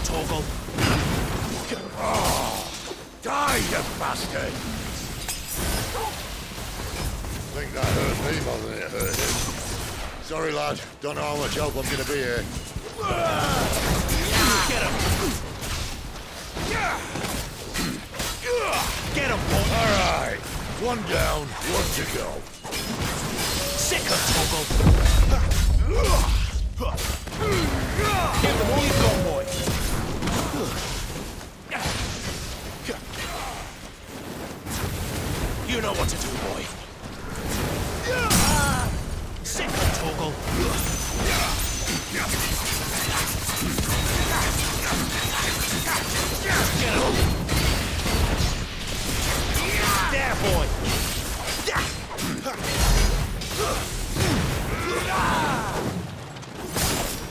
Toggle. Oh, die, you bastard! I think that hurt me more than it hurt him. Sorry, lad. Don't know how much help I'm gonna be here. Get him! Get him, boy! Alright. One down, one to go. Sick of Toggle! Give them all you've got, boy! You know what to do, boy. Sick of Toggle! Get him! There, boy!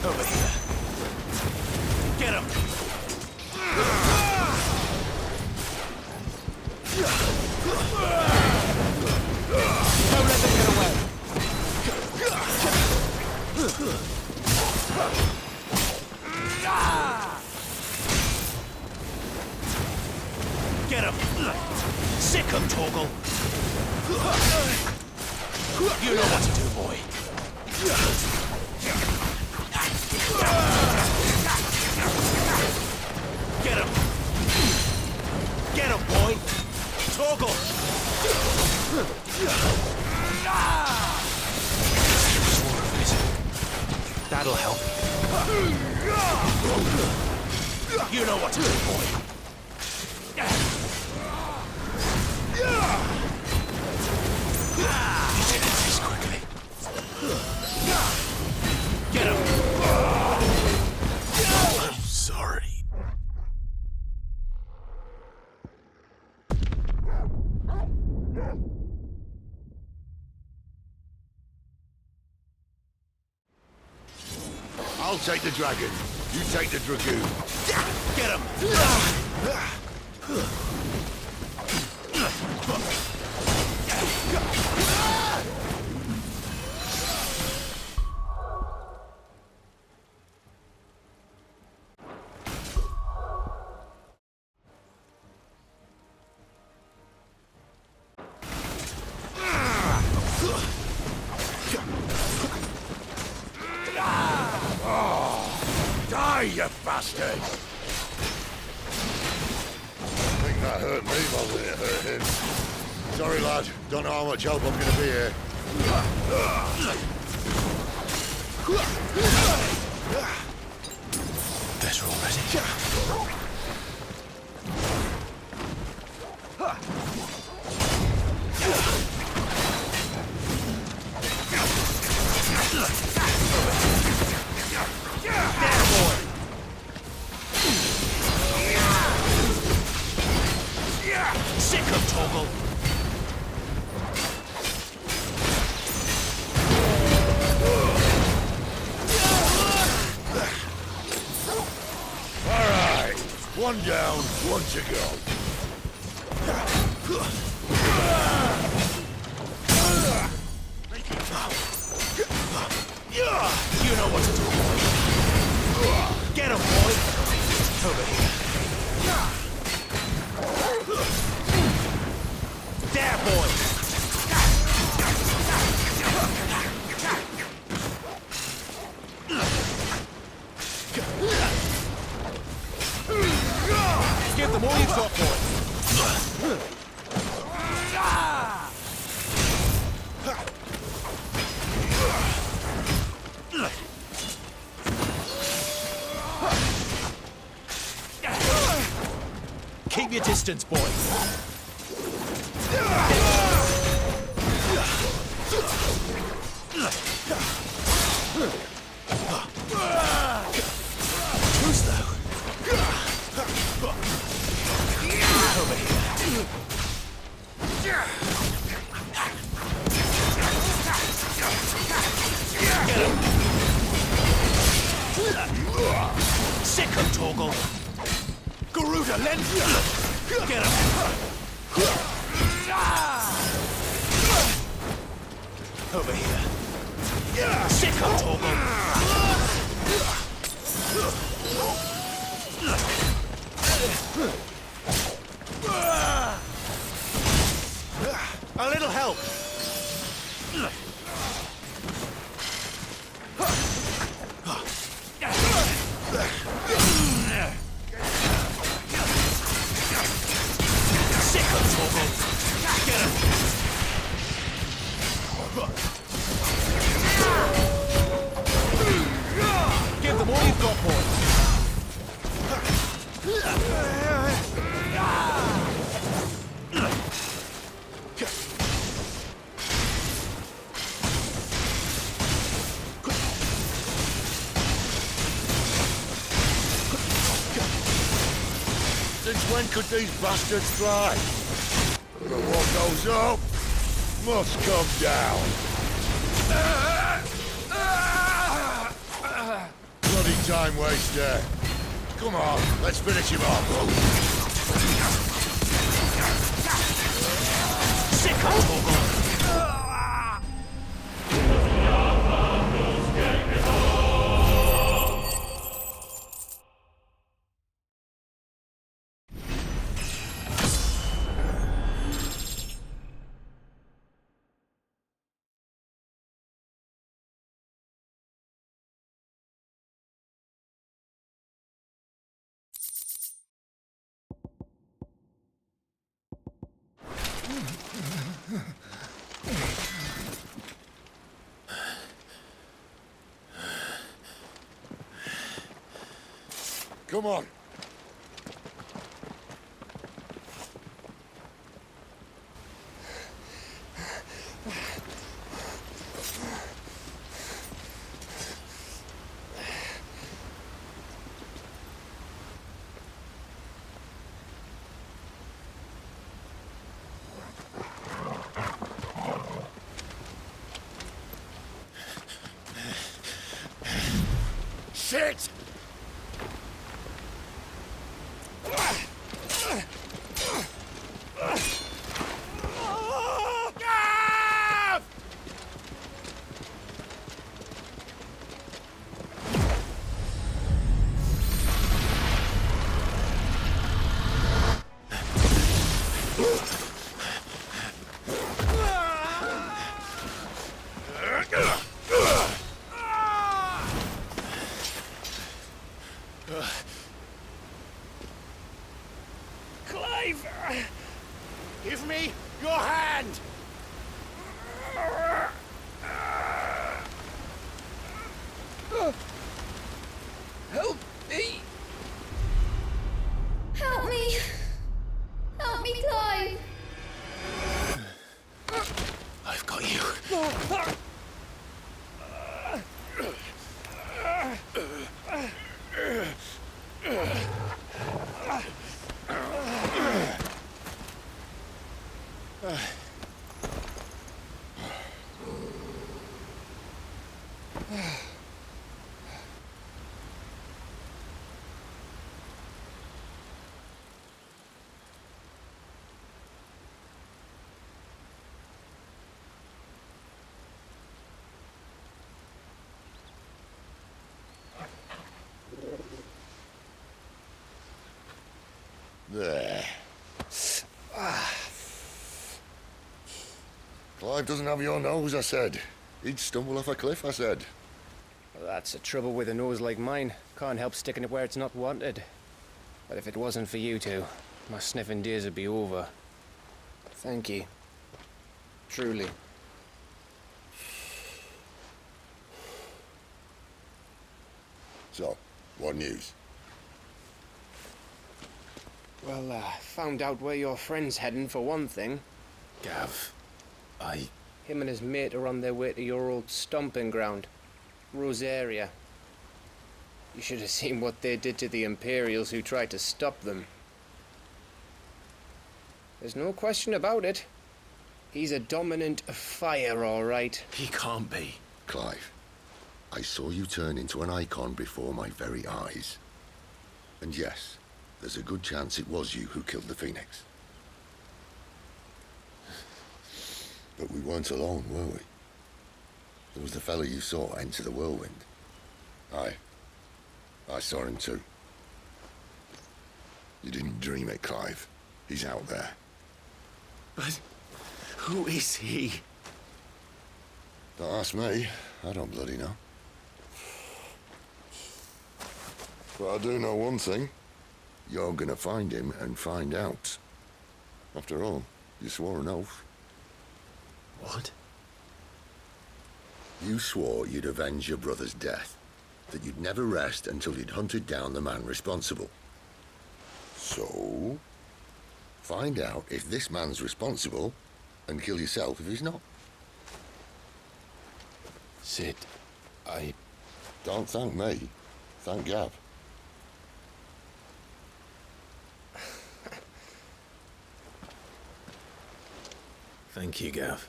Over here. Get him! Don't let them get away! Get him! Sick of Toggle! You know what to do, boy. Get him! Get him, boy! Toggle! That'll help. You know what to do, boy. Quickly. Get him! I'm sorry. I'll take the dragon. You take the dragoon. Get him! Die, you bastard! I think that hurt me more than it hurt him. Sorry, lad. Don't know how much help I'm gonna be here. Better already. Sick of Toggle! Alright. One down, one to go. You know what to do, boy. Get him, boy! Over here. There, boy! Give them all you've got, boy! Keep your distance, boy! Too slow. Over here. Get him. Sick of Toggle. Garuda, lend. Get him. Over here. Sick of Toggle. A little help. Sick of Torgal. Get him. Give them all you've got, boys. Since when could these bastards fly? But what goes up must come down. Bloody time waster. Come on, let's finish him off. Sick of Torgal. Come on. Shit! Clive! Give me your hand! Help me! Help me! Help me, Clive! I've got you. There. Clive doesn't have your nose, I said. He'd stumble off a cliff, I said. Well, that's the trouble with a nose like mine. Can't help sticking it where it's not wanted. But if it wasn't for you two, my sniffing days would be over. Thank you. Truly. So, what news? Well, found out where your friend's heading for one thing. Gav, Him and his mate are on their way to your old stomping ground, Rosaria. You should have seen what they did to the Imperials who tried to stop them. There's no question about it. He's a dominant fire, all right. he can't be. Clive, I saw you turn into an icon before my very eyes. And yes, there's a good chance it was you who killed the Phoenix. But we weren't alone, were we? There was the fellow you saw enter the whirlwind. I saw him too. You didn't dream it, Clive. He's out there. But who is he? Don't ask me. I don't bloody know. But I do know one thing. You're gonna find him and find out. After all, you swore an oath. What? You swore you'd avenge your brother's death. That you'd never rest until you'd hunted down the man responsible. So, find out if this man's responsible and kill yourself if he's not. Sid, I... Don't thank me. Thank Gav. Thank you, Gav.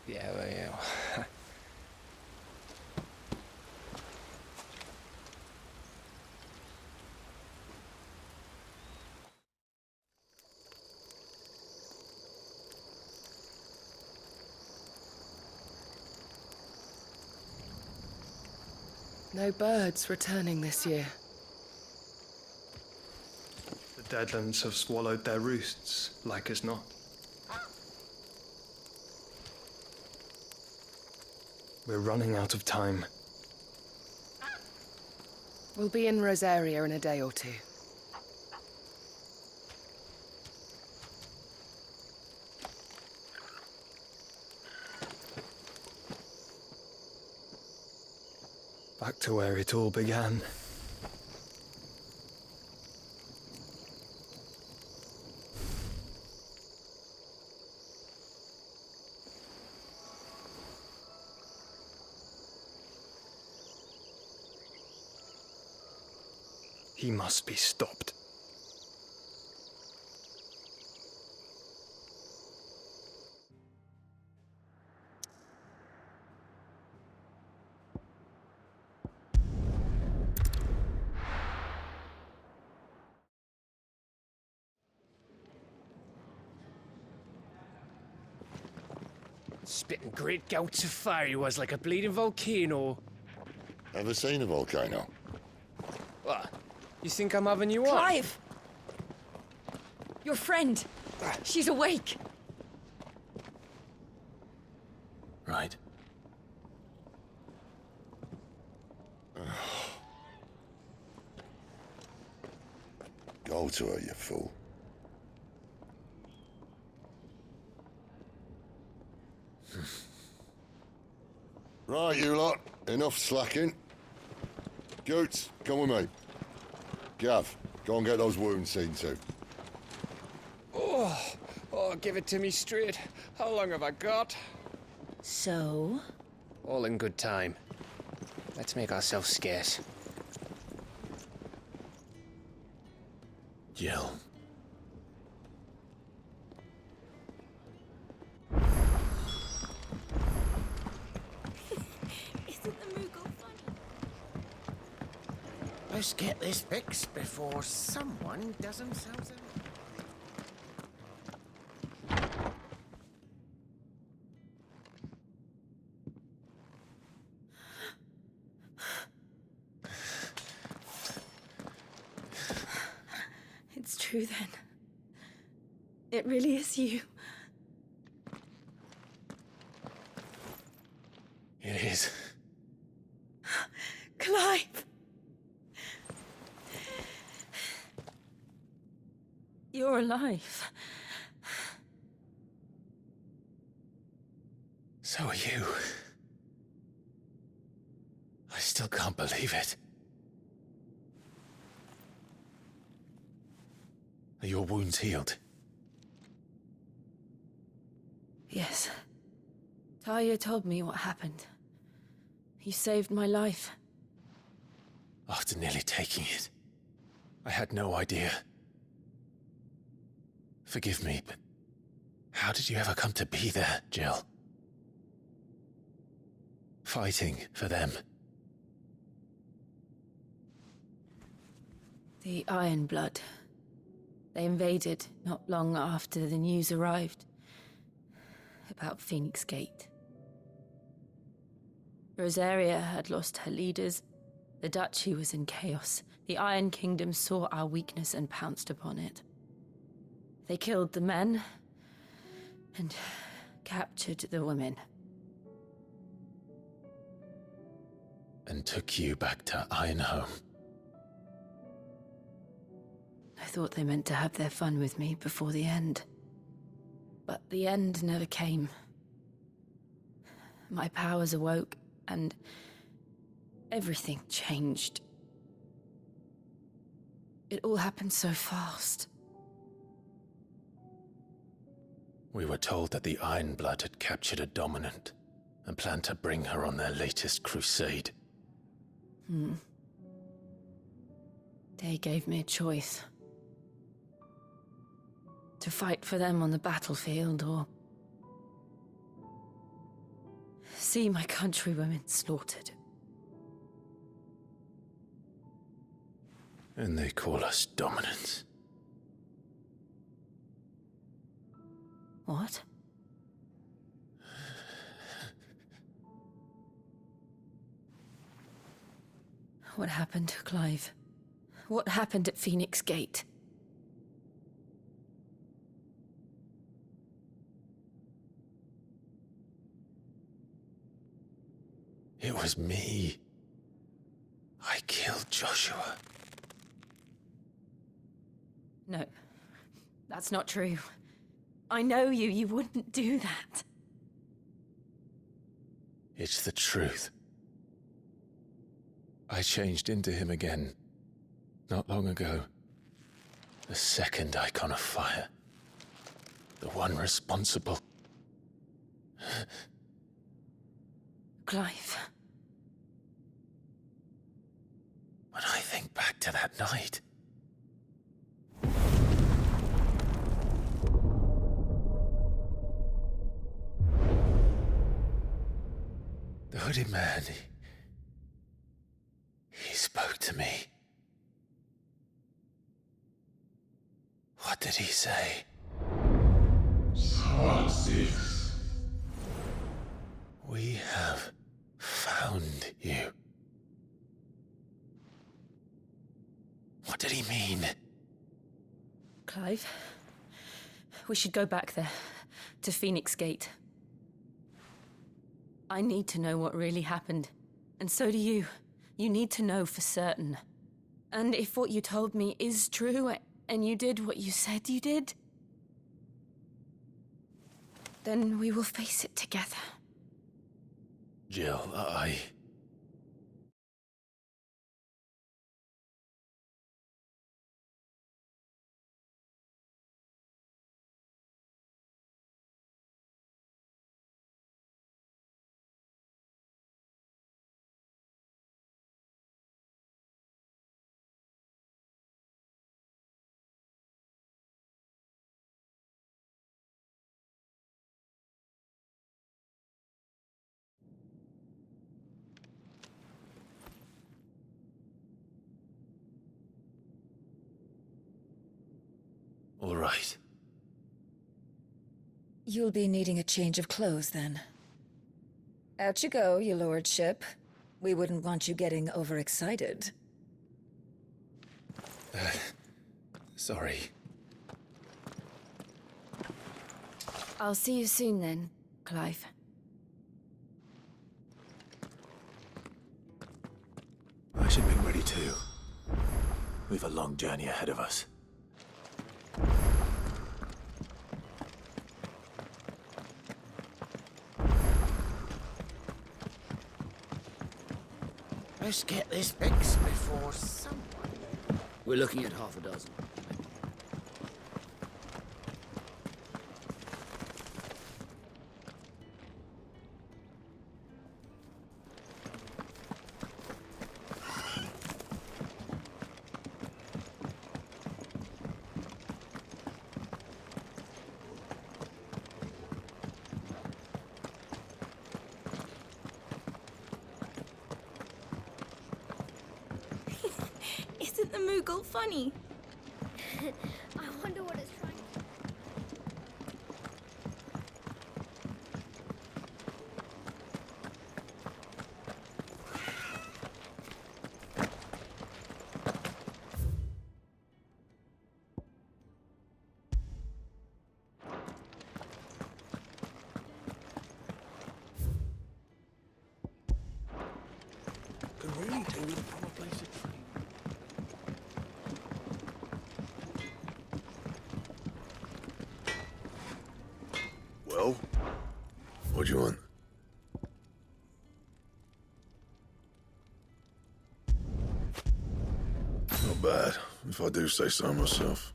Yeah, well, yeah. No birds returning this year. The Deadlands have swallowed their roosts, like as not. We're running out of time. We'll be in Rosaria in a day or two. Back to where it all began. He must be stopped. Spitting great gouts of fire he was, like a bleeding volcano. Ever seen a volcano? What? You think I'm having you on? Clive! Your friend. She's awake. Right. Go to her, you fool. Right, you lot. Enough slacking. Goots, come with me. Gav, go and get those wounds seen to. Oh, give it to me straight. How long have I got? So? All in good time. Let's make ourselves scarce. Jill. Isn't the Moogle funny? Let's get this fixed before someone does themselves in. It's true then. It really is you. It is. Clive! You're alive. So are you. I still can't believe it. Are your wounds healed? Yes. Talia told me what happened. You saved my life. After nearly taking it, I had no idea. Forgive me, but how did you ever come to be there, Jill? Fighting for them. The Iron Blood. They invaded not long after the news arrived about Phoenix Gate. Rosaria had lost her leaders. The Duchy was in chaos. The Iron Kingdom saw our weakness and pounced upon it. They killed the men and captured the women. And took you back to Ironhome. I thought they meant to have their fun with me before the end. But the end never came. My powers awoke, and everything changed. It all happened so fast. We were told that the Ironblood had captured a dominant and planned to bring her on their latest crusade. They gave me a choice. To fight for them on the battlefield, or see my countrywomen slaughtered. And they call us dominants. What? What happened, Clive? What happened at Phoenix Gate? It was me. I killed Joshua. No, that's not true. I know you. You wouldn't do that. It's the truth. I changed into him again, not long ago. The second icon of fire. The one responsible. Clive. When I think back to that night... The hooded man, he spoke to me. What did he say? We have found you. What did he mean? Clive, we should go back there, to Phoenix Gate. I need to know what really happened, and so do you. You need to know for certain. And if what you told me is true, and you did what you said you did, then we will face it together. Jill, all right. You'll be needing a change of clothes, then. Out you go, your lordship. We wouldn't want you getting overexcited. Sorry. I'll see you soon then, Clive. I should be ready too. We've a long journey ahead of us. Let's get this fixed before someone... We're looking at half a dozen. Isn't the Moogle funny? I wonder what it's trying to... What do you want? Not bad, if I do say so myself.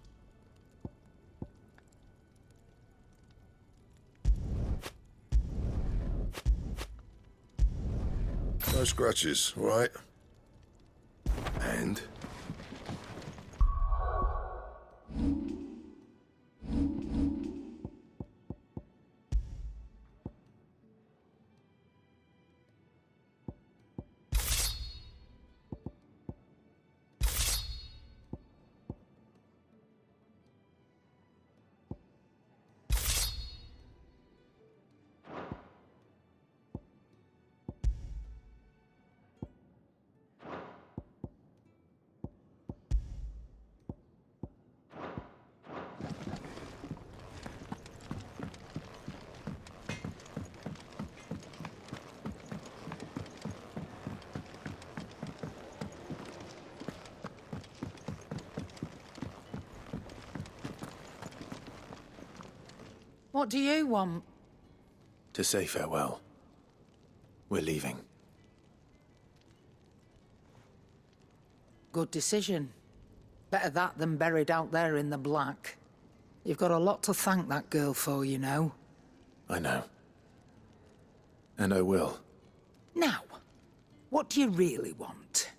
No scratches, all right? And? What do you want? To say farewell. We're leaving. Good decision. Better that than buried out there in the black. You've got a lot to thank that girl for, you know. I know. And I will. Now, what do you really want?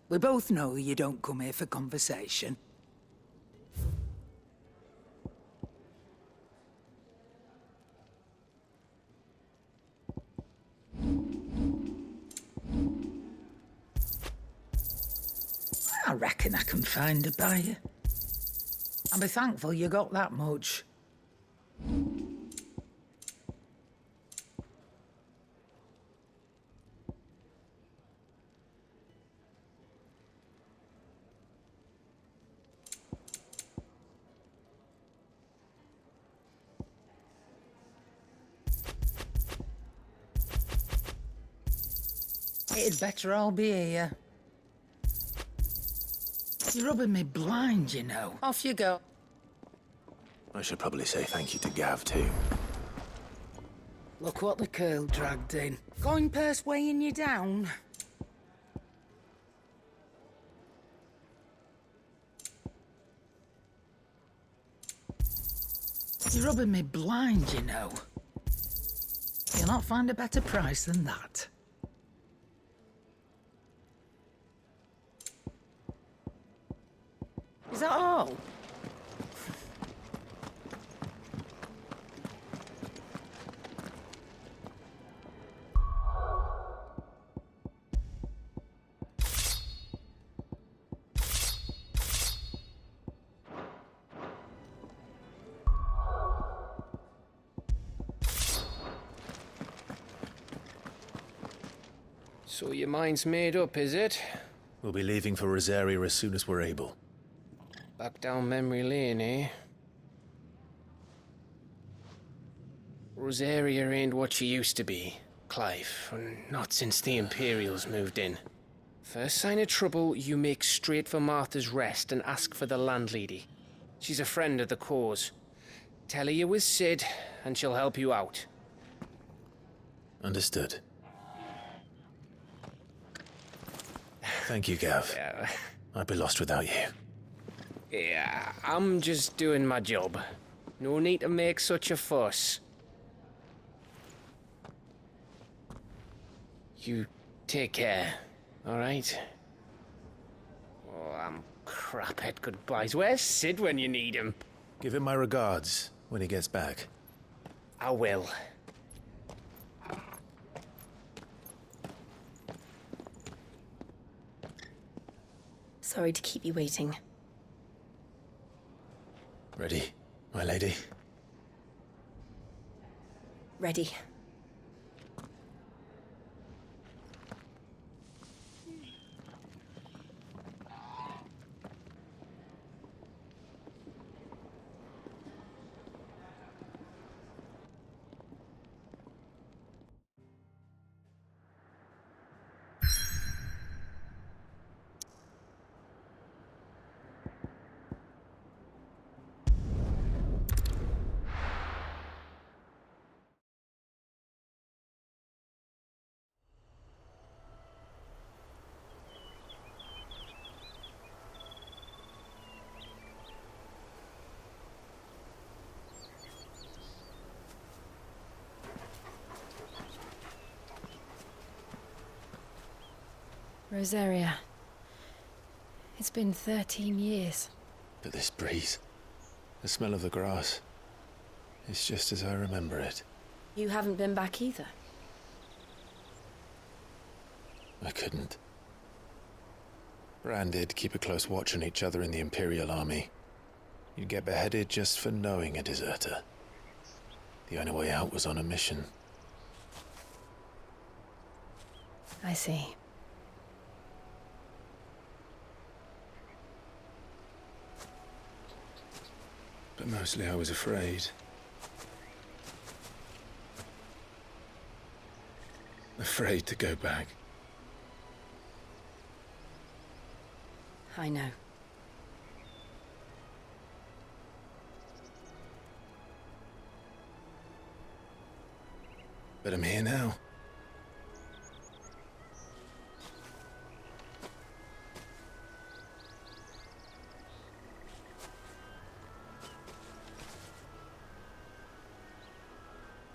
We both know you don't come here for conversation. I reckon I can find a buyer. I'll be thankful you got that much. It'd better all be here. You're rubbing me blind, you know. Off you go. I should probably say thank you to Gav, too. Look what the curl dragged in. Coin purse weighing you down. You're rubbing me blind, you know. You'll not find a better price than that. Is that all? So your mind's made up, is it? We'll be leaving for Rosaria as soon as we're able. Back down memory lane, eh? Rosaria ain't what she used to be, Clive. Not since the Imperials moved in. First sign of trouble, you make straight for Martha's Rest and ask for the landlady. She's a friend of the cause. Tell her you was Sid, and she'll help you out. Understood. Thank you, Gav. Yeah. I'd be lost without you. Yeah, I'm just doing my job. No need to make such a fuss. You take care, all right? Oh, I'm crap at goodbyes. Where's Sid when you need him? Give him my regards when he gets back. I will. Sorry to keep you waiting. Ready, my lady? Ready. Rosaria. It's been 13 years. But this breeze, the smell of the grass, it's just as I remember it. You haven't been back either. I couldn't. Bran did keep a close watch on each other in the Imperial Army. You'd get beheaded just for knowing a deserter. The only way out was on a mission. I see. But mostly I was afraid. Afraid to go back. I know. But I'm here now.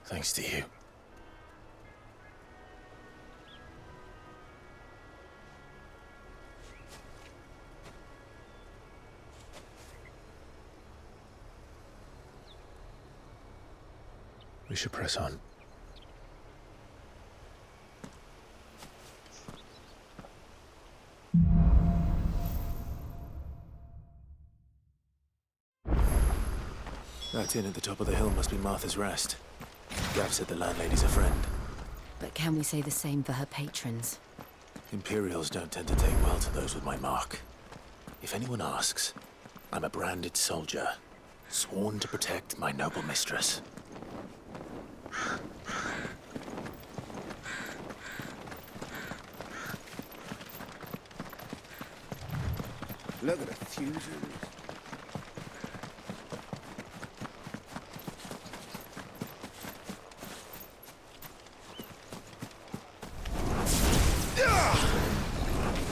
Thanks to you. We should press on. That inn at the top of the hill must be Martha's Rest. Gav said the landlady's a friend. But can we say the same for her patrons? Imperials don't tend to take well to those with my mark. If anyone asks, I'm a branded soldier, sworn to protect my noble mistress. Look at the fuses.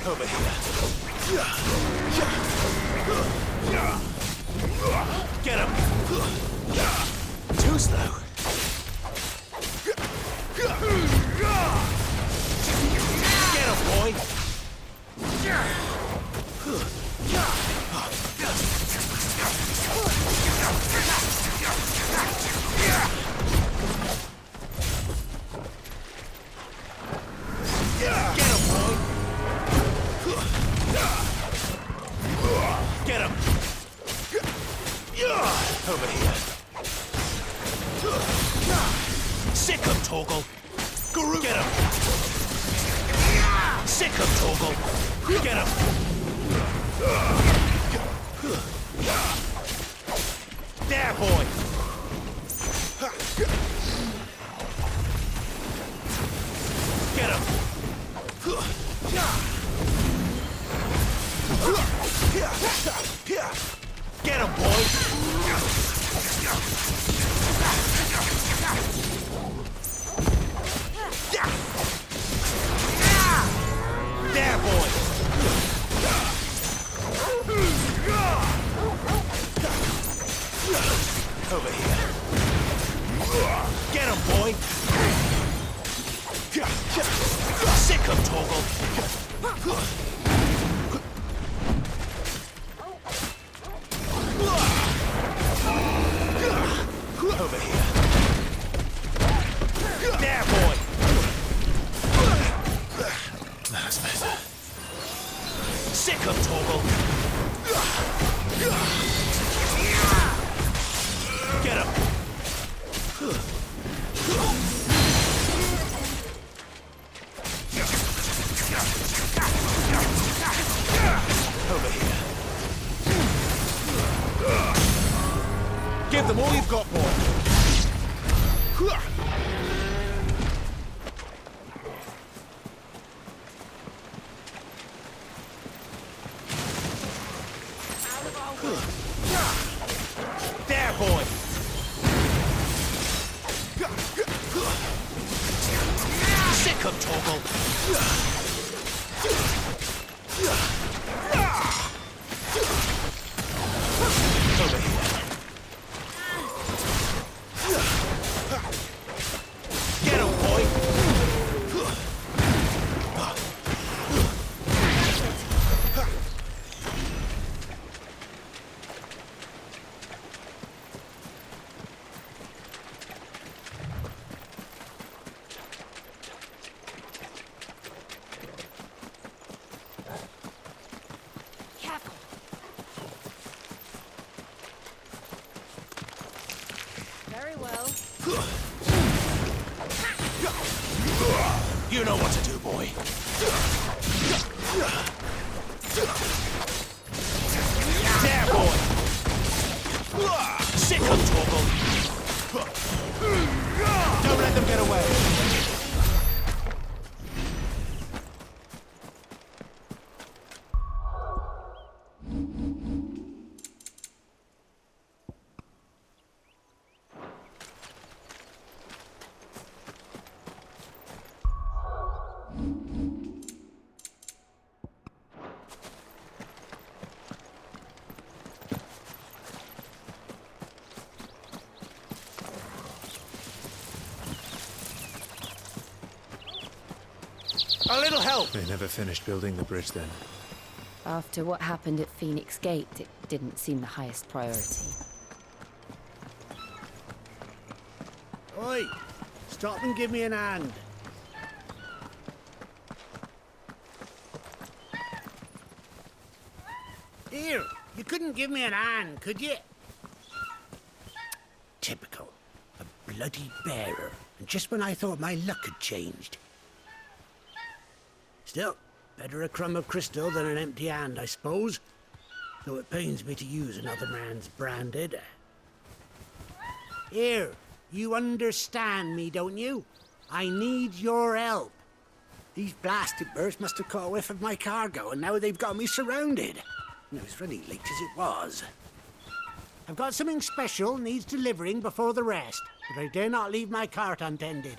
Over here. Get him! Too slow. Get him, boy! Get him! Over here. Sick him, Torgal! Get him! Sick him, Torgal! Get him! There, boy! Get him! Get him, boy! There, boy! Over here. Get him, boy! Sick him, Torgal! Over here. There, boy! That's better. Sick him, Torgal! Get him! Over here. Give them all you've got, boy. There, boy. Sick of Torgal. Over here. Get him, boy! You know what to do, boy. There, boy! Sick of Torgal! Don't let them get away! A little help! They never finished building the bridge then. After what happened at Phoenix Gate, it didn't seem the highest priority. Oi! Stop and give me an hand. Here, you couldn't give me an hand, could you? Typical. A bloody bearer. And just when I thought my luck had changed. Still, better a crumb of crystal than an empty hand, I suppose. Though it pains me to use another man's branded. Here, you understand me, don't you? I need your help. These blasted birds must have caught a whiff of my cargo, and now they've got me surrounded. And I was running late as it was. I've got something special needs delivering before the rest, but I dare not leave my cart untended.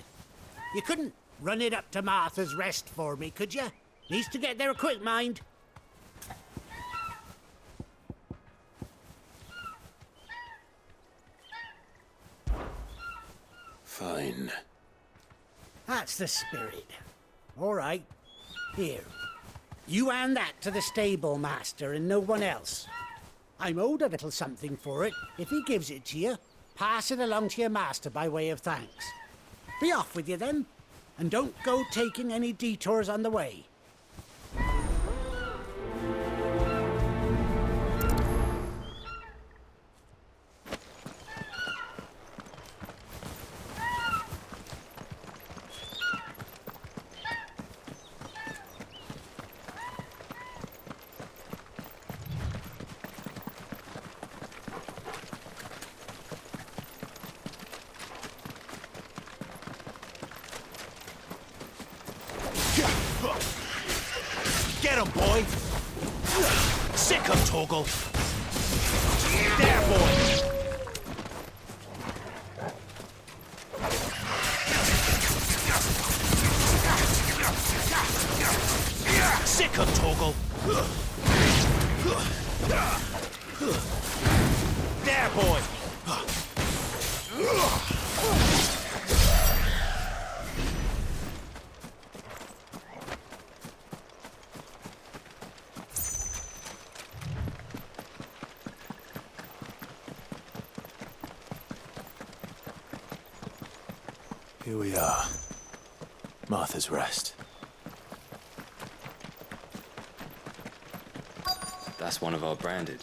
You couldn't run it up to Martha's Rest for me, could you? Needs to get there quick, mind. Fine. That's the spirit. All right. Here. You hand that to the stable master and no one else. I'm owed a little something for it. If he gives it to you, pass it along to your master by way of thanks. Be off with you then. And don't go taking any detours on the way. Get him, boy! Sick of Torgal! There, boy! Sick of Torgal! There, boy! Here we are. Martha's Rest. That's one of our branded.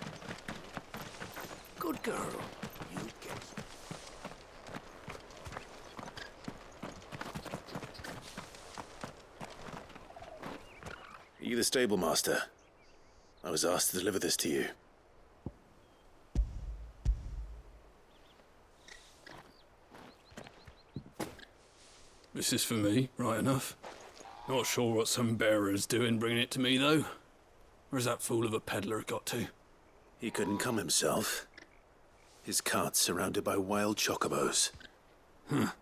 Good girl. You get... Are you the stable master? I was asked to deliver this to you. This is for me, right enough. Not sure what some bearer's doing bringing it to me, though. Where's that fool of a peddler got to? He couldn't come himself. His cart's surrounded by wild chocobos. Huh.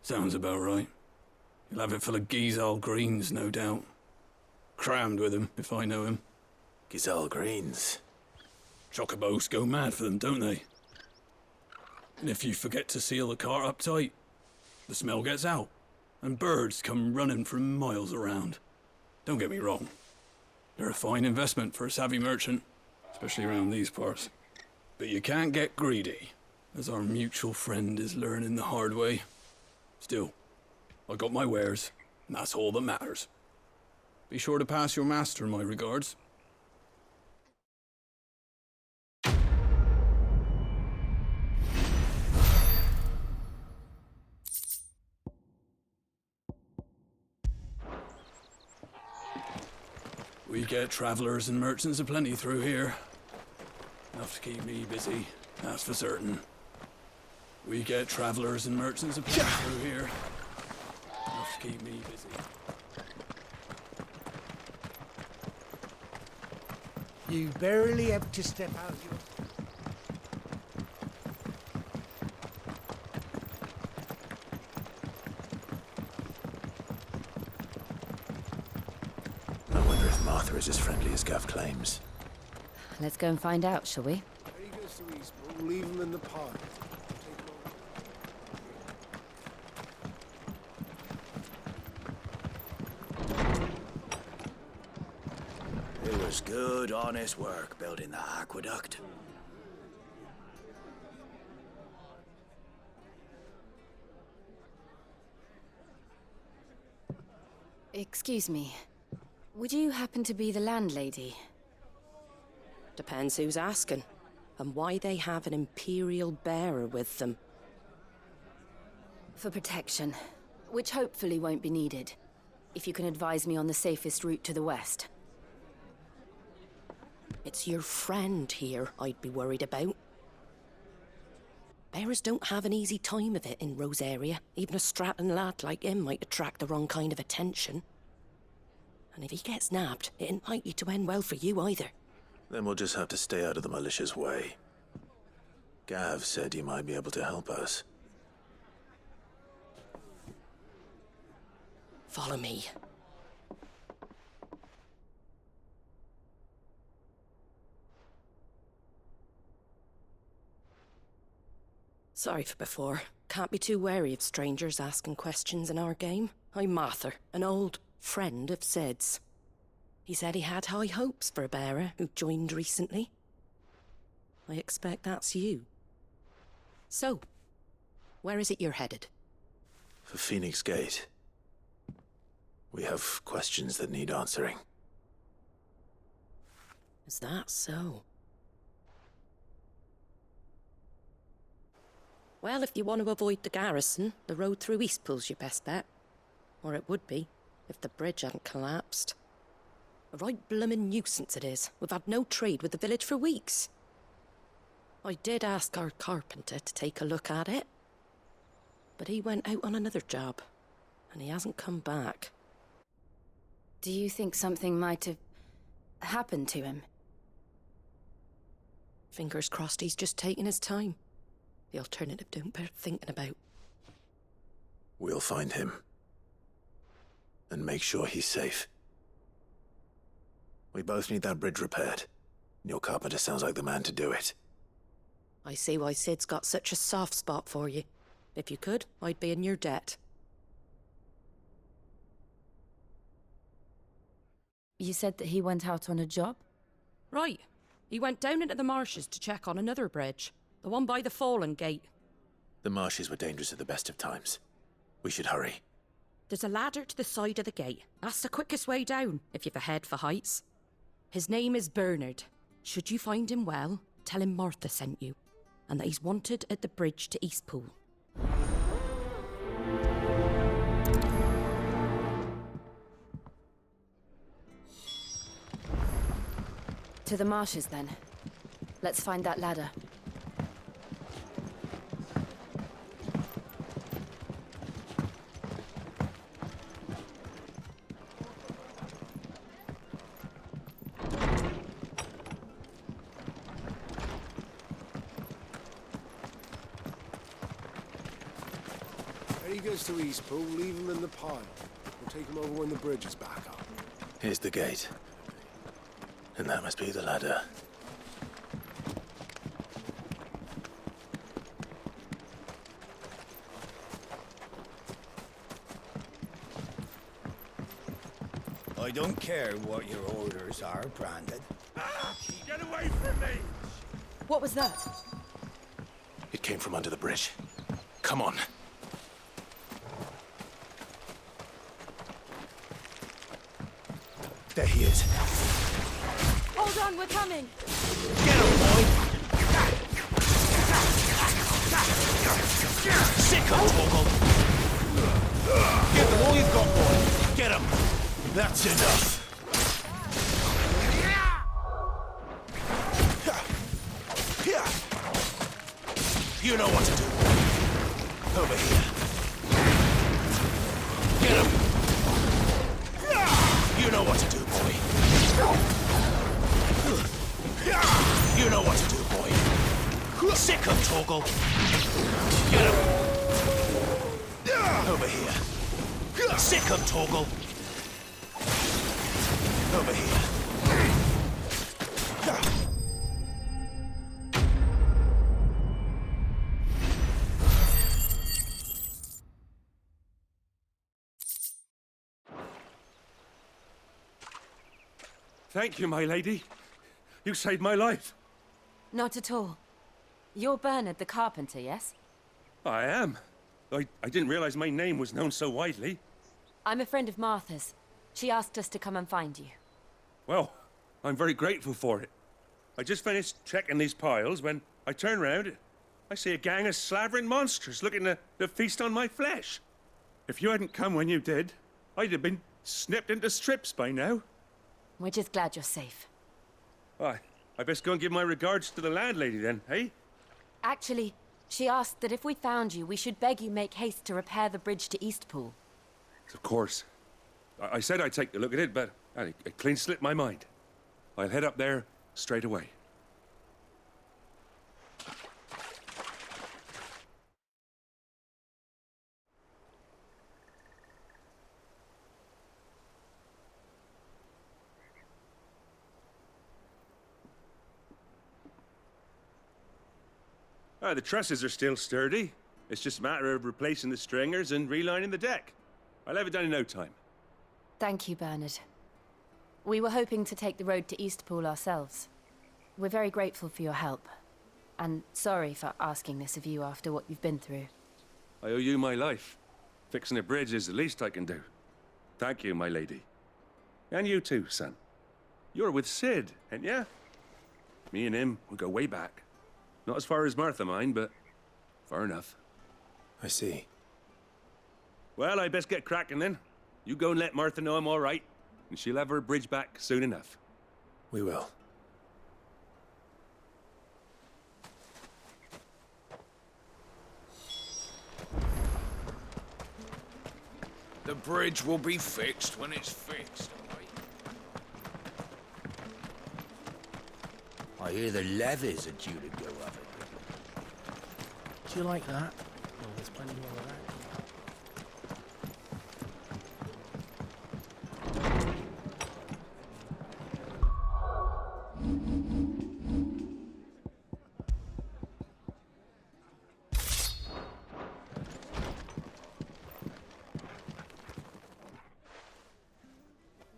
Sounds about right. He'll have it full of Gizal greens, no doubt. Crammed with him, if I know him. Gizal greens? Chocobos go mad for them, don't they? And if you forget to seal the cart up tight, the smell gets out, and birds come running from miles around. Don't get me wrong. They're a fine investment for a savvy merchant, especially around these parts. But you can't get greedy, as our mutual friend is learning the hard way. Still, I got my wares, and that's all that matters. Be sure to pass your master my regards. We get travellers and merchants aplenty through here. Enough to keep me busy, that's for certain. We get travellers and merchants aplenty through here. Enough to keep me busy. You barely have to step out your... I wonder if Martha is as friendly as Gav claims. Let's go and find out, shall we? There he goes to East. We'll leave him in the pod. It was good, honest work building that aqueduct. Excuse me. Would you happen to be the landlady? Depends who's asking, and why they have an Imperial bearer with them. For protection, which hopefully won't be needed. If you can advise me on the safest route to the west. It's your friend here I'd be worried about. Bearers don't have an easy time of it in Rosaria. Even a Stratton lad like him might attract the wrong kind of attention. And if he gets nabbed, it ain't likely to end well for you either. Then we'll just have to stay out of the malicious way. Gav said you might be able to help us. Follow me. Sorry for before. Can't be too wary of strangers asking questions in our game. I'm Martha, an old friend of Sid's. He said he had high hopes for a bearer who joined recently. I expect that's you. So, where is it you're headed? For Phoenix Gate. We have questions that need answering. Is that so? Well, if you want to avoid the garrison, the road through Eastpool's your best bet. Or it would be, if the bridge hadn't collapsed. A right bloomin' nuisance it is. We've had no trade with the village for weeks. I did ask our carpenter to take a look at it. But he went out on another job, and he hasn't come back. Do you think something might have happened to him? Fingers crossed he's just taking his time. The alternative don't bear thinking about. We'll find him. And make sure he's safe. We both need that bridge repaired. Your carpenter sounds like the man to do it. I see why Sid's got such a soft spot for you. If you could, I'd be in your debt. You said that he went out on a job? Right. He went down into the marshes to check on another bridge. The one by the Fallen Gate. The marshes were dangerous at the best of times. We should hurry. There's a ladder to the side of the gate. That's the quickest way down, if you've a head for heights. His name is Bernard. Should you find him well, tell him Martha sent you, and that he's wanted at the bridge to Eastpool. To the marshes, then. Let's find that ladder. There he goes to Eastpool. Leave him in the pile. We'll take him over when the bridge is back up. Here's the gate. And that must be the ladder. I don't care what your orders are, Brandon. Get away from me! What was that? It came from under the bridge. Come on. There he is. Hold on, we're coming! Get him, boy! Sick of Torgal! Give him all you've got, boy! Get him! That's enough. You know what to do. Over here. Get him! You know what to do, boy. You know what to do, boy. Sick him, Torgal. Get him! Over here. Sick him, Torgal. Over here. Thank you, my lady. You saved my life. Not at all. You're Bernard the carpenter, yes? I am. I didn't realize my name was known so widely. I'm a friend of Martha's. She asked us to come and find you. Well, I'm very grateful for it. I just finished checking these piles when I turn round. I see a gang of slavering monsters looking to feast on my flesh. If you hadn't come when you did, I'd have been snipped into strips by now. We're just glad you're safe. I best go and give my regards to the landlady then, eh? Actually, she asked that if we found you, we should beg you make haste to repair the bridge to Eastpool. Of course. I said I'd take a look at it, but it clean slipped my mind. I'll head up there straight away. The trusses are still sturdy. It's just a matter of replacing the stringers and relining the deck. I'll have it done in no time. Thank you, Bernard. We were hoping to take the road to Eastpool ourselves. We're very grateful for your help. And sorry for asking this of you after what you've been through. I owe you my life. Fixing a bridge is the least I can do. Thank you, my lady. And you too, son. You're with Sid, ain't ya? Me and him, we go way back. Not as far as Martha, mind, but far enough. I see. Well, I best get cracking then. You go and let Martha know I'm all right, and she'll have her bridge back soon enough. We will. The bridge will be fixed when it's fixed, I hear the levies are due to go up. Do you like that? Oh, there's plenty more of that.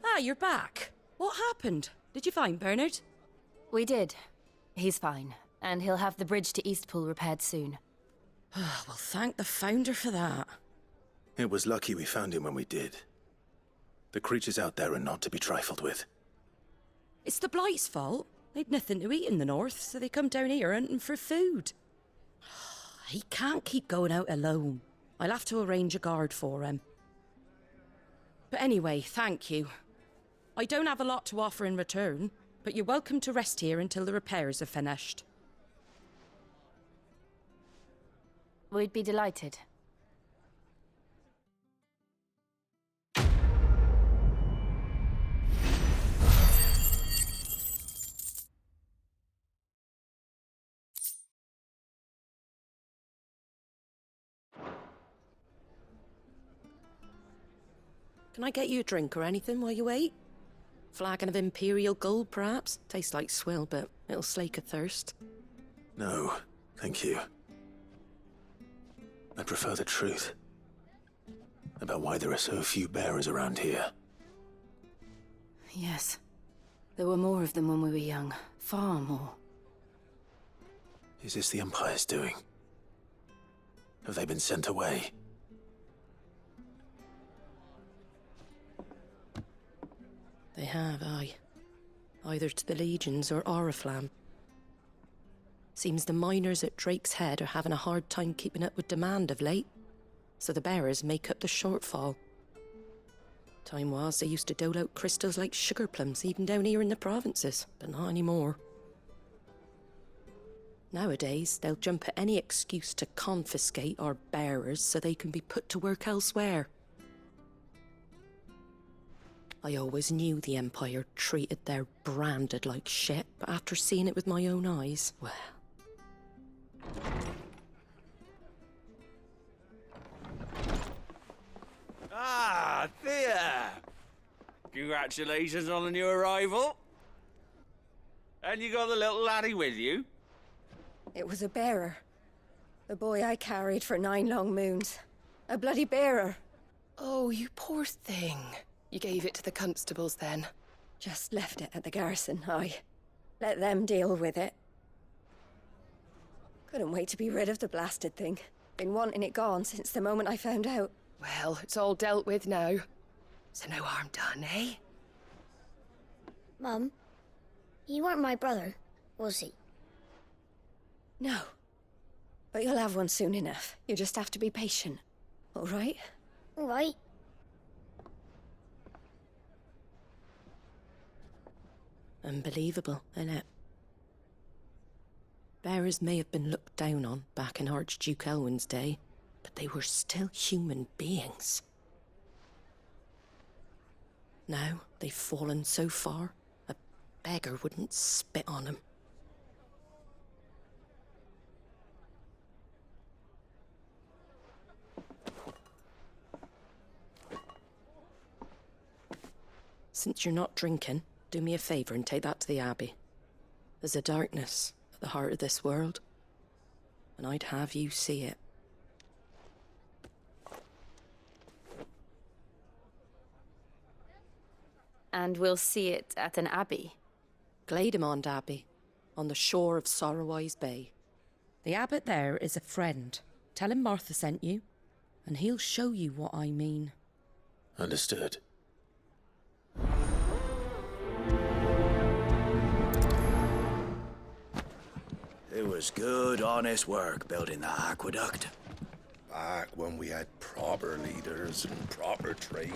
Ah, you're back. What happened? Did you find Bernard? We did. He's fine, and he'll have the bridge to Eastpool repaired soon. Well, thank the Founder for that. It was lucky we found him when we did. The creatures out there are not to be trifled with. It's the Blight's fault. They'd nothing to eat in the north, so they come down here hunting for food. He can't keep going out alone. I'll have to arrange a guard for him. But anyway, thank you. I don't have a lot to offer in return, but you're welcome to rest here until the repairs are finished. We'd be delighted. Can I get you a drink or anything while you wait? Flagon of Imperial Gold, perhaps? Tastes like swill, but it'll slake a thirst. No, thank you. I prefer the truth. About why there are so few bearers around here. Yes. There were more of them when we were young. Far more. Is this the Empire's doing? Have they been sent away? They have, aye. Either to the Legions or Oriflamme. Seems the miners at Drake's Head are having a hard time keeping up with demand of late, so the bearers make up the shortfall. Time was they used to dole out crystals like sugar plums even down here in the provinces, but not anymore. Nowadays, they'll jump at any excuse to confiscate our bearers so they can be put to work elsewhere. I always knew the Empire treated their branded like shit, but after seeing it with my own eyes, well... Ah, Thea! Congratulations on the new arrival. And you got the little laddie with you? It was a bearer. The boy I carried for 9 long moons. A bloody bearer. Oh, you poor thing. You gave it to the constables then? Just left it at the garrison, I let them deal with it. Couldn't wait to be rid of the blasted thing. Been wanting it gone since the moment I found out. Well, it's all dealt with now. So no harm done, eh? Mum, he weren't my brother, was he? No. But you'll have one soon enough. You just have to be patient. All right? All right. Unbelievable, innit? Bearers may have been looked down on back in Archduke Elwin's day, but they were still human beings. Now they've fallen so far, a beggar wouldn't spit on them. Since you're not drinking, do me a favour and take that to the Abbey. There's a darkness at the heart of this world, and I'd have you see it. And we'll see it at an abbey? Glademond Abbey, on the shore of Sorrowise Bay. The abbot there is a friend. Tell him Martha sent you, and he'll show you what I mean. Understood. It was good, honest work building that aqueduct. Back when we had proper leaders and proper trades.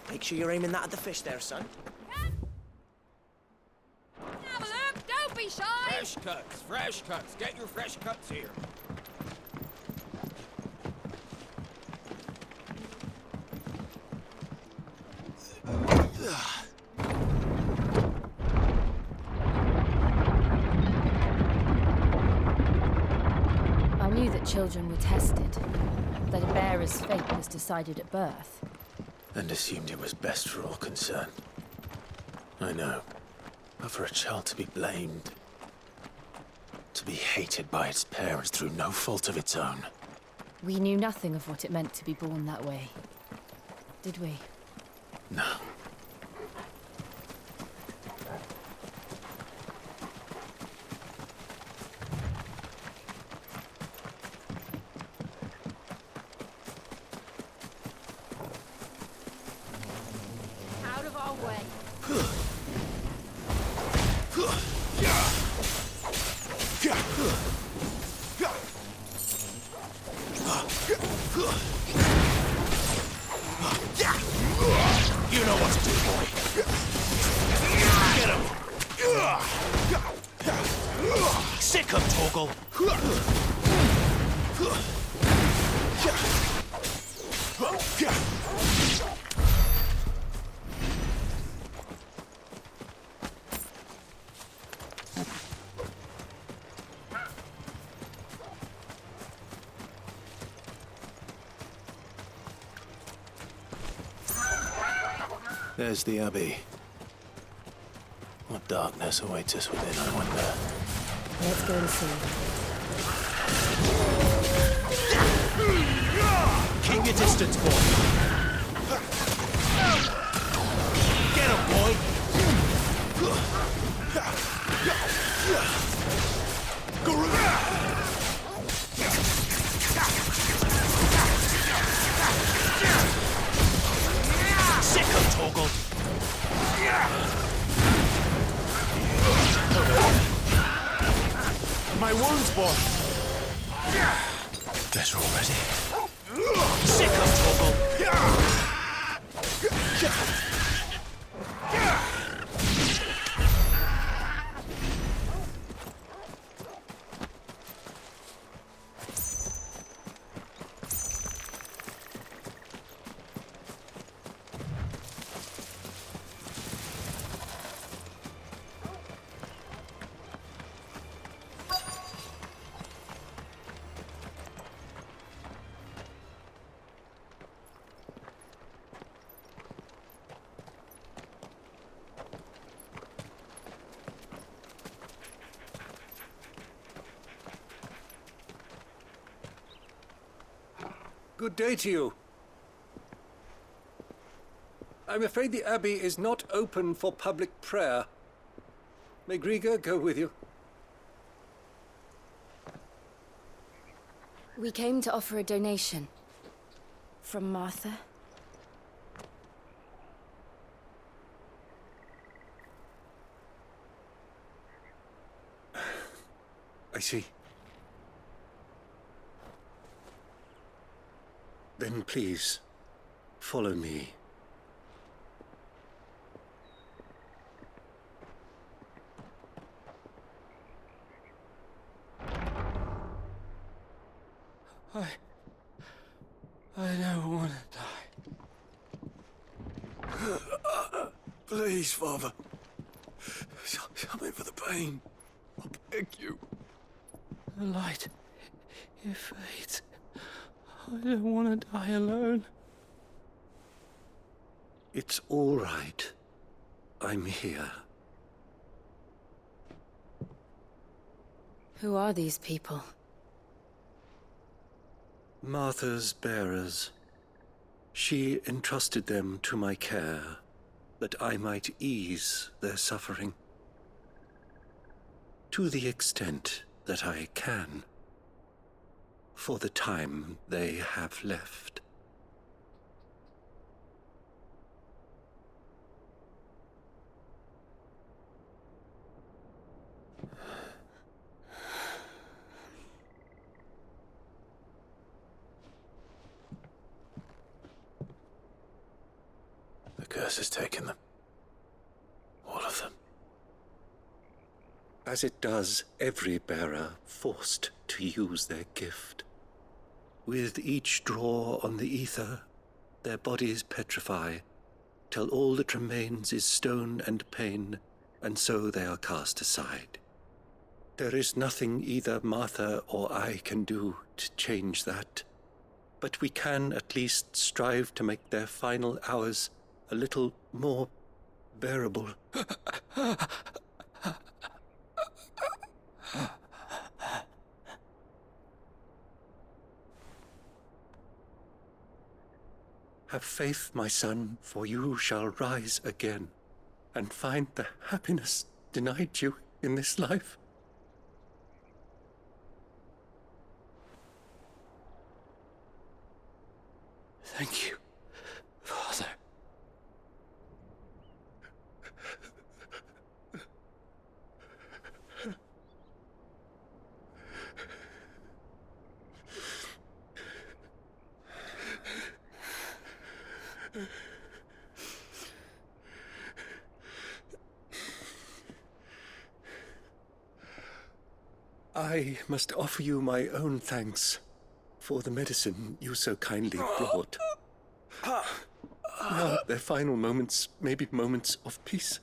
Make sure you're aiming that at the fish there, son. Have a look, don't be shy! Fresh cuts. Get your fresh cuts here. I knew that children were tested, that a bearer's fate was decided at birth. And assumed it was best for all concerned. I know. But for a child to be blamed, to be hated by its parents through no fault of its own. We knew nothing of what it meant to be born that way, did we? No. Out of our way. You know what to do, boy. Get him! Sick of Torgal! There's the Abbey. What darkness awaits us within, I wonder. Let's go and see. Keep your distance, boy. Torgal. My wounds, boy. Better already. Sick of Torgal. Good day to you. I'm afraid the Abbey is not open for public prayer. May Griga go with you? We came to offer a donation. From Martha. I see. Then please, follow me. I don't want to die. Please, Father. Help me for the pain. I beg you. The light, it fades. I don't want to die alone. It's all right. I'm here. Who are these people? Martha's bearers. She entrusted them to my care, that I might ease their suffering. To the extent that I can. For the time they have left. The curse has taken them. All of them. As it does every bearer forced to use their gift. With each draw on the ether, their bodies petrify, till all that remains is stone and pain, and so they are cast aside. There is nothing either Martha or I can do to change that, but we can at least strive to make their final hours a little more bearable. Have faith, my son, for you shall rise again, and find the happiness denied you in this life. Thank you, Father. I must offer you my own thanks for the medicine you so kindly brought. Now, their final moments may be moments of peace.